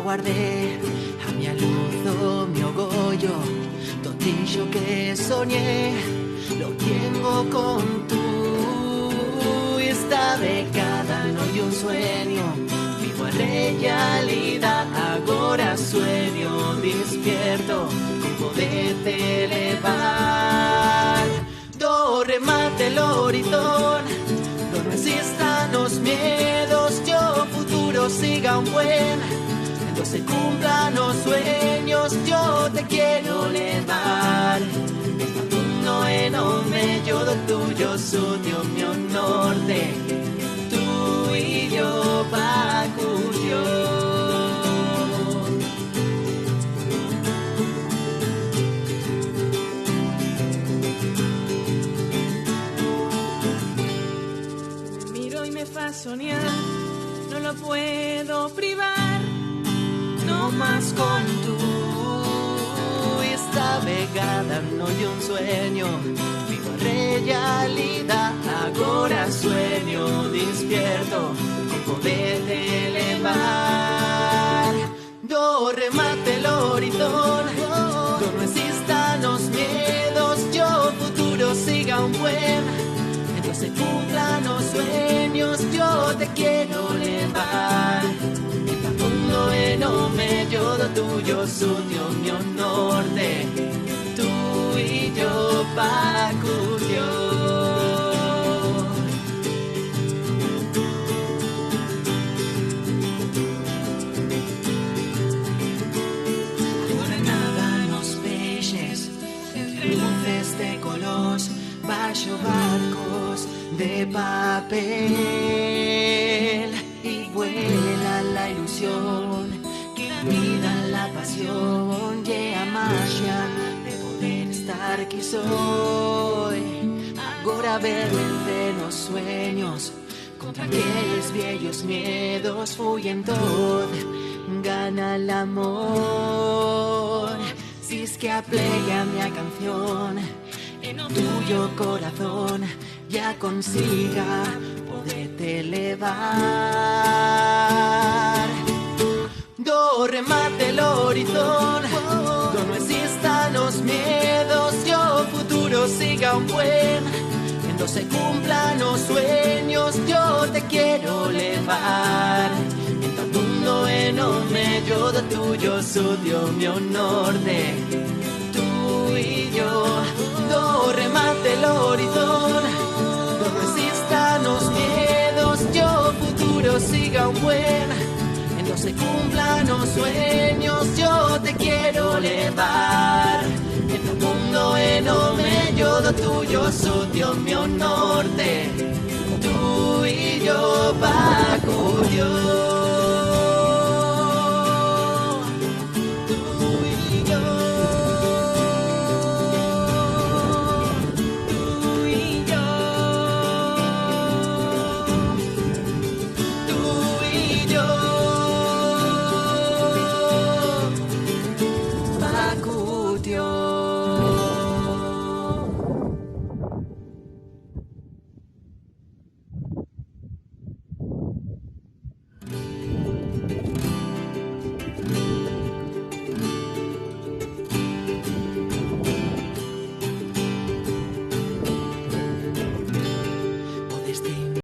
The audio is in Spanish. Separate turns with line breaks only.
guardé a mi aluzo, mi orgullo, totillo que soñé, lo tengo con tú. Esta década no hay un sueño, vivo a realidad, agora sueño, despierto, con poder elevar. Do remate el horizonte, no existan los miedos, yo futuro siga un buen, cuando se cumplan los sueños, yo te quiero elevar. No en medio del tuyo, suyo, mi norte, tú y yo, Bacuyo.
Soñar, no lo puedo privar, no más con tú.
Esta vegada no hay un sueño, vivo realidad, agora sueño, despierto, con poder elevar. Do remate el horizonte, no existan los miedos, yo futuro siga un buen, se cumplan los sueños, yo te quiero elevar. El mundo en medio de tuyo, suyo, mi norte, tú y yo, Bacuyo. Ahora nadan los peces entre luces de color, bajo barcos de papel, y vuela la ilusión que la vida, la pasión y a magia de poder estar aquí soy. Agora verte los sueños contra aquellos viejos miedos, fuyen todo, gana el amor. Si es que aplega mi canción en el tuyo corazón, ya consiga poderte elevar. Do remate el horizonte, do no existan los miedos, yo futuro siga un buen, cuando se cumplan los sueños, yo te quiero elevar. En todo mundo en medio de tuyo, suyo, mi norte, tú y yo. Do remate el horizonte, no resistan los miedos, yo futuro siga un buen, cuando se cumplan los sueños, yo te quiero elevar. En el mundo en medio de tuyo, suyo, mi norte, tú y yo, Bacuyo.